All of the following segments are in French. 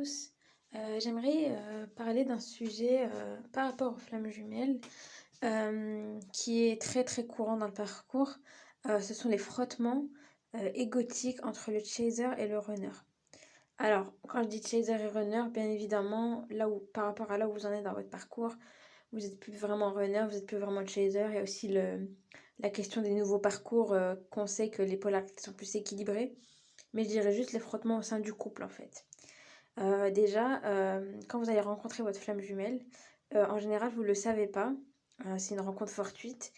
tous. J'aimerais parler d'un sujet par rapport aux flammes jumelles qui est très très courant dans le parcours. Ce sont les frottements égotiques entre le chaser et le runner. Alors, quand je dis chaser et runner, bien évidemment, là où, par rapport à là où vous en êtes dans votre parcours, vous n'êtes plus vraiment runner, vous n'êtes plus vraiment chaser. Il y a aussi la question des nouveaux parcours qu'on sait que les polarités sont plus équilibrées. Mais je dirais juste les frottements au sein du couple en fait. Déjà, quand vous allez rencontrer votre flamme jumelle, en général, vous ne le savez pas. C'est une rencontre fortuite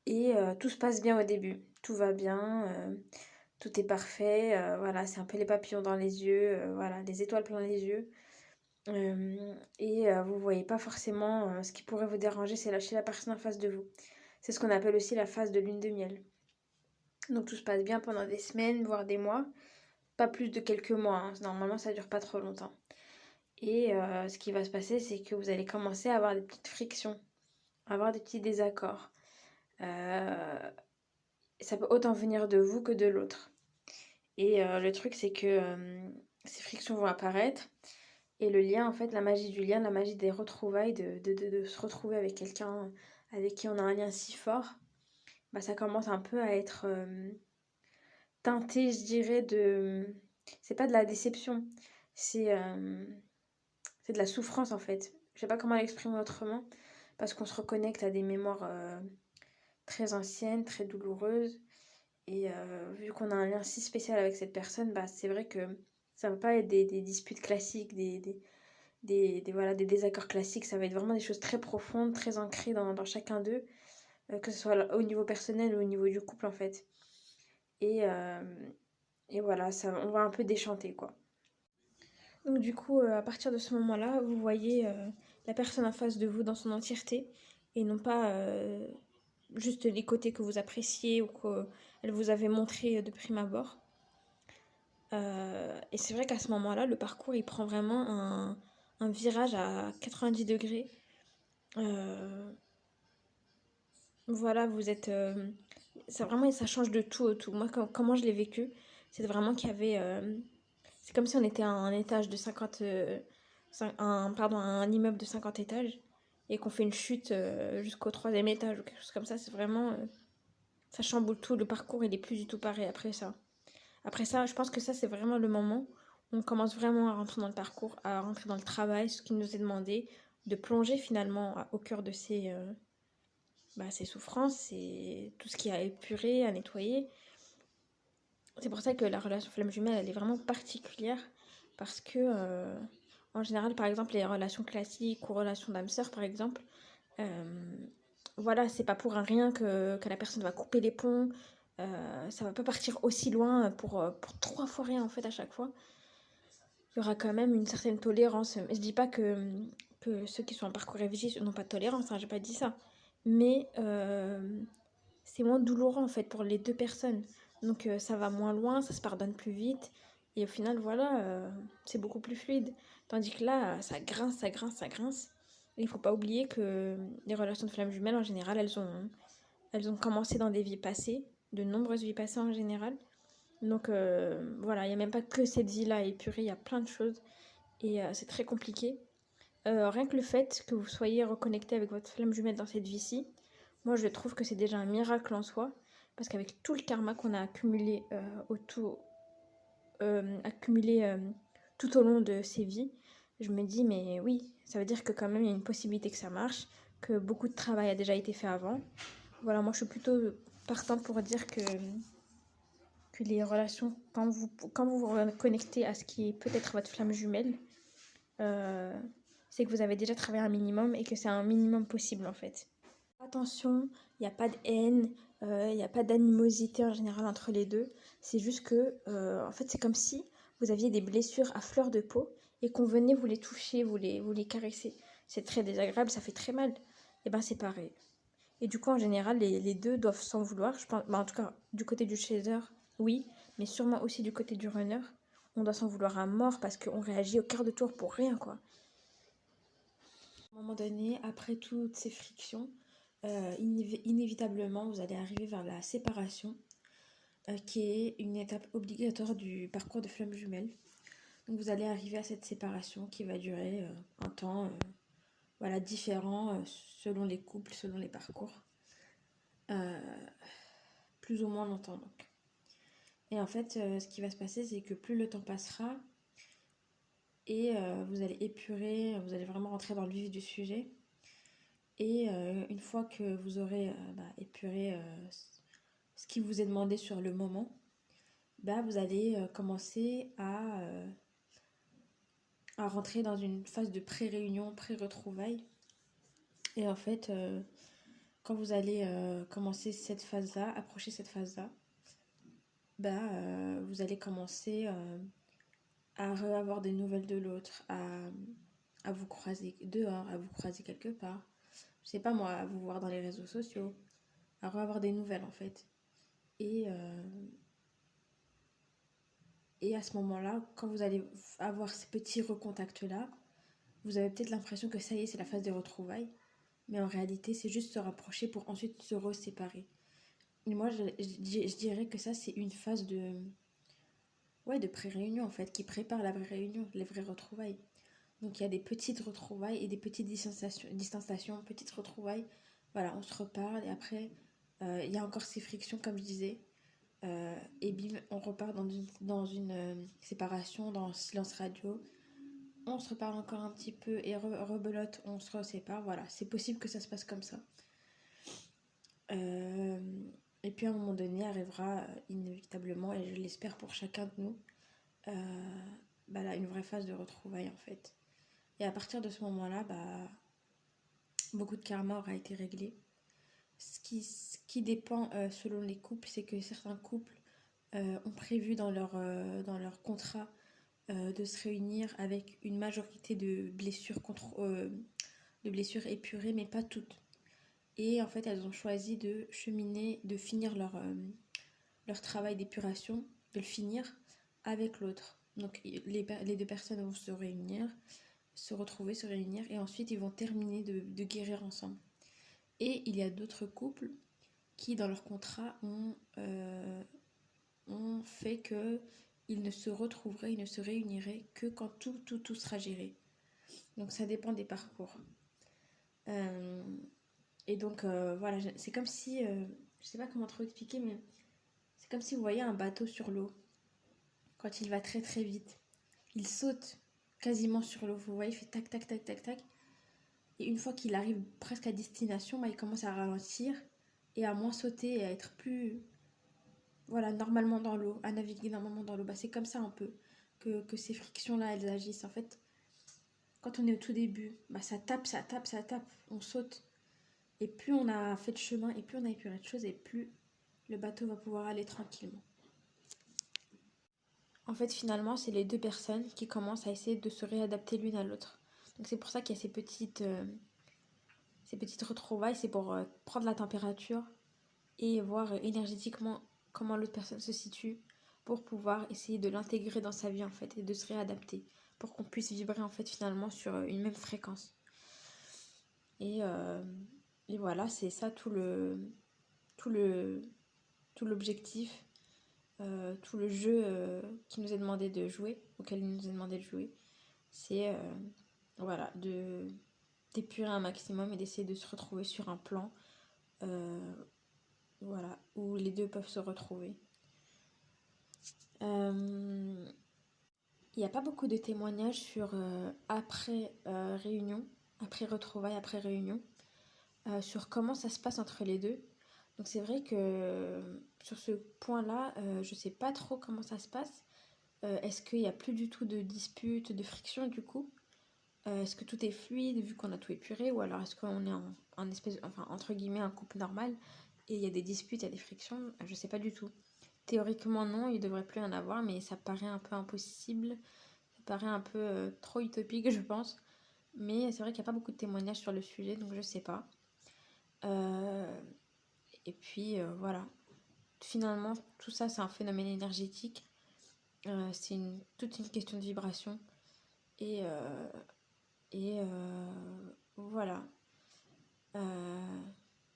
et tout se passe bien au début. Tout va bien, tout est parfait. Voilà, c'est un peu les papillons dans les yeux, voilà, les étoiles plein les yeux. Vous ne voyez pas forcément ce qui pourrait vous déranger, c'est lâcher la personne en face de vous. C'est ce qu'on appelle aussi la phase de lune de miel. Donc tout se passe bien pendant des semaines, voire des mois. Pas plus de quelques mois, hein. Normalement ça dure pas trop longtemps. Et ce qui va se passer, c'est que vous allez commencer à avoir des petites frictions, à avoir des petits désaccords. Ça peut autant venir de vous que de l'autre. Et le truc, c'est que ces frictions vont apparaître. Et le lien, en fait, la magie du lien, la magie des retrouvailles, de se retrouver avec quelqu'un avec qui on a un lien si fort, bah, ça commence un peu à être teinté, je dirais, de... C'est pas de la déception, c'est de la souffrance en fait. Je sais pas comment l'exprimer autrement, parce qu'on se reconnecte à des mémoires très anciennes, très douloureuses. Et vu qu'on a un lien si spécial avec cette personne, bah, c'est vrai que ça va pas être des disputes classiques, voilà, des désaccords classiques. Ça va être vraiment des choses très profondes, très ancrées dans chacun d'eux, que ce soit au niveau personnel ou au niveau du couple en fait. Et, euh, et voilà, ça, on va un peu déchanter quoi. Donc du coup, à partir de ce moment-là, vous voyez la personne en face de vous dans son entièreté et non pas juste les côtés que vous appréciez ou qu'elle vous avait montré de prime abord. Et c'est vrai qu'à ce moment-là, le parcours, il prend vraiment un virage à 90 degrés. Voilà, vous êtes... ça vraiment, ça change de tout au tout. Moi, comment je l'ai vécu, c'est vraiment qu'il y avait... c'est comme si on était à un étage de 50... pardon, un immeuble de 50 étages et qu'on fait une chute jusqu'au troisième étage ou quelque chose comme ça. C'est vraiment... ça chamboule tout. Le parcours, il est plus du tout pareil après ça. Après ça, je pense que ça, c'est vraiment le moment où on commence vraiment à rentrer dans le parcours, à rentrer dans le travail, ce qui nous est demandé, de plonger finalement au cœur de ces souffrances et tout ce qui a épuré, à nettoyer. C'est pour ça que la relation flamme jumelle, elle est vraiment particulière parce que, en général, par exemple, les relations classiques ou relations d'âme sœur, par exemple, voilà, c'est pas pour un rien que la personne va couper les ponts. Ça va pas partir aussi loin pour 3 fois rien en fait à chaque fois. Il y aura quand même une certaine tolérance. Je dis pas que ceux qui sont en parcours réfugis n'ont pas de tolérance, hein, j'ai pas dit ça. Mais c'est moins douloureux en fait pour les deux personnes. Donc ça va moins loin, ça se pardonne plus vite. Et au final, voilà, c'est beaucoup plus fluide. Tandis que là, ça grince, ça grince, ça grince. Et il faut pas oublier que les relations de flammes jumelles, en général, elles ont commencé dans des vies passées, de nombreuses vies passées en général. Donc voilà, il n'y a même pas que cette vie-là épurée, il y a plein de choses. Et c'est très compliqué. Rien que le fait que vous soyez reconnecté avec votre flamme jumelle dans cette vie-ci, moi je trouve que c'est déjà un miracle en soi. Parce qu'avec tout le karma qu'on a accumulé, tout au long de ces vies, je me dis mais oui, ça veut dire que quand même il y a une possibilité que ça marche, que beaucoup de travail a déjà été fait avant. Voilà, moi je suis plutôt partante pour dire que les relations, quand vous vous connectez à ce qui est peut-être votre flamme jumelle, c'est que vous avez déjà travaillé un minimum et que c'est un minimum possible en fait. Attention, il n'y a pas de haine, il n'y a pas d'animosité en général entre les deux. C'est juste que, en fait, c'est comme si vous aviez des blessures à fleur de peau et qu'on venait vous les toucher, vous les caresser. C'est très désagréable, ça fait très mal. Et ben c'est pareil. Et du coup, en général, les deux doivent s'en vouloir. Je pense, en tout cas, du côté du chaser, oui, mais sûrement aussi du côté du runner. On doit s'en vouloir à mort parce qu'on réagit au quart de tour pour rien, quoi. À un moment donné, après toutes ces frictions, inévitablement, vous allez arriver vers la séparation, qui est une étape obligatoire du parcours de flamme jumelle. vous allez arriver à cette séparation qui va durer un temps voilà, différent selon les couples, selon les parcours. Plus ou moins longtemps donc. Et en fait, ce qui va se passer, c'est que plus le temps passera, et vous allez épurer, vous allez vraiment rentrer dans le vif du sujet. Et une fois que vous aurez épuré ce qui vous est demandé sur le moment, vous allez commencer à rentrer dans une phase de pré-réunion, pré-retrouvailles. Et en fait, quand vous allez commencer cette phase-là, approcher cette phase-là, vous allez commencer à avoir des nouvelles de l'autre, à vous croiser dehors, à vous croiser quelque part. Je sais pas moi, à vous voir dans les réseaux sociaux, à avoir des nouvelles en fait. Et à ce moment-là, quand vous allez avoir ces petits recontacts-là, vous avez peut-être l'impression que ça y est, c'est la phase des retrouvailles. Mais en réalité, c'est juste se rapprocher pour ensuite se reséparer. Et moi, je dirais que ça, c'est une phase de pré-réunion en fait, qui prépare la vraie réunion, les vraies retrouvailles. Donc il y a des petites retrouvailles et des petites distanciations, petites retrouvailles. Voilà, on se reparle et après, il y a encore ces frictions comme je disais. Et bim, on repart dans une séparation, dans le silence radio. On se reparle encore un petit peu et rebelote, on se resépare. Voilà, c'est possible que ça se passe comme ça. Et puis à un moment donné arrivera inévitablement, et je l'espère pour chacun de nous, là, une vraie phase de retrouvailles en fait. Et à partir de ce moment-là, beaucoup de karma aura été réglé. Ce qui dépend selon les couples, c'est que certains couples ont prévu dans leur contrat de se réunir avec une majorité de blessures épurées, mais pas toutes. Et en fait, elles ont choisi de cheminer, de finir leur travail d'épuration, de le finir avec l'autre. Donc les deux personnes vont se réunir, se retrouver, se réunir, et ensuite ils vont terminer de guérir ensemble. Et il y a d'autres couples qui, dans leur contrat, ont fait qu'ils ne se retrouveraient, ils ne se réuniraient que quand tout sera géré. Donc ça dépend des parcours. Et donc voilà, c'est comme si, je sais pas comment trop expliquer, mais c'est comme si vous voyez un bateau sur l'eau. Quand il va très très vite, il saute quasiment sur l'eau, vous voyez, il fait tac tac tac tac tac. Et une fois qu'il arrive presque à destination, il commence à ralentir et à moins sauter et à être plus, voilà, normalement dans l'eau, à naviguer normalement dans l'eau. C'est comme ça un peu que ces frictions-là, elles agissent. En fait, quand on est au tout début, ça tape, on saute. Et plus on a fait de chemin, et plus on a épuré de choses, et plus le bateau va pouvoir aller tranquillement. En fait, finalement, c'est les deux personnes qui commencent à essayer de se réadapter l'une à l'autre. Donc c'est pour ça qu'il y a ces petites retrouvailles, c'est pour prendre la température et voir énergétiquement comment l'autre personne se situe, pour pouvoir essayer de l'intégrer dans sa vie en fait et de se réadapter, pour qu'on puisse vibrer en fait finalement sur une même fréquence. Et voilà, c'est ça tout l'objectif, tout le jeu qui nous est demandé de jouer, auquel il nous est demandé de jouer. C'est voilà, d'épurer un maximum et d'essayer de se retrouver sur un plan voilà, où les deux peuvent se retrouver. Il n'y a pas beaucoup de témoignages sur après réunion, après retrouvailles, après réunion, sur comment ça se passe entre les deux. Donc c'est vrai que sur ce point-là, je sais pas trop comment ça se passe. Est-ce qu'il n'y a plus du tout de disputes, de frictions du coup? Est-ce que tout est fluide vu qu'on a tout épuré, ou alors est-ce qu'on est en espèce, enfin entre guillemets un couple normal et il y a des disputes, il y a des frictions? Je sais pas du tout. Théoriquement non, il devrait plus en avoir, mais ça paraît un peu impossible, ça paraît un peu trop utopique je pense. Mais c'est vrai qu'il n'y a pas beaucoup de témoignages sur le sujet, donc je sais pas. Et puis voilà. Finalement, tout ça c'est un phénomène énergétique. C'est toute une question de vibration. Et voilà.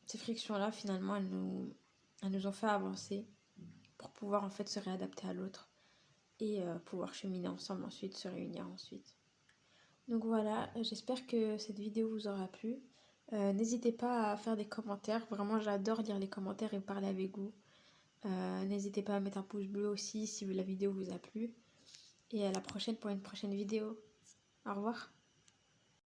Ces frictions-là, finalement, elles nous ont fait avancer pour pouvoir en fait se réadapter à l'autre. et pouvoir cheminer ensemble ensuite, se réunir ensuite. Donc voilà, j'espère que cette vidéo vous aura plu. N'hésitez pas à faire des commentaires, vraiment j'adore lire les commentaires et parler avec vous. N'hésitez pas à mettre un pouce bleu aussi si la vidéo vous a plu. Et à la prochaine pour une prochaine vidéo. Au revoir.